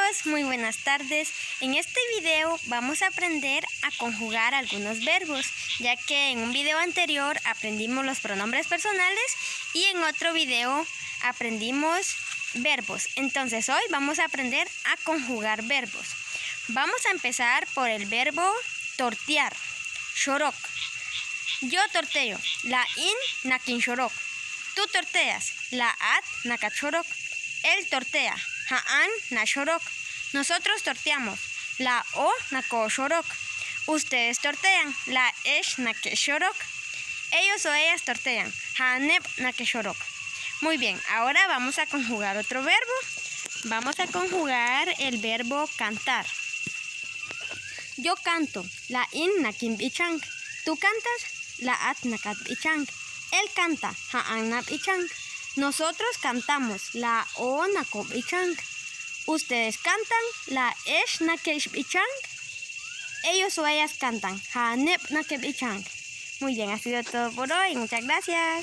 chicos, muy buenas tardes. En este video vamos a aprender a conjugar algunos verbos, ya que en un video anterior aprendimos los pronombres personales y en otro video aprendimos verbos. Entonces hoy vamos a aprender a conjugar verbos. Vamos a empezar por el verbo tortear, shorok. Yo torteo, la in nakin shorok. Tú torteas, la at nakachorok. Él tortea, haan na shorok. Nosotros torteamos, la o nako shorok. Ustedes tortean, la esh nake shorok. Ellos o ellas tortean, hanep nake shorok. Muy bien, ahora vamos a conjugar otro verbo. Vamos a conjugar el verbo cantar. Yo canto, la in nakin bichang. Tú cantas, la at nakat bichang. Él canta, haan nap bichang. Nosotros cantamos, la o nako bichang. Ustedes cantan, la esh nakesh bichang. Ellos o ellas cantan, hanep nake bichang. Muy bien, ha sido todo por hoy. Muchas gracias.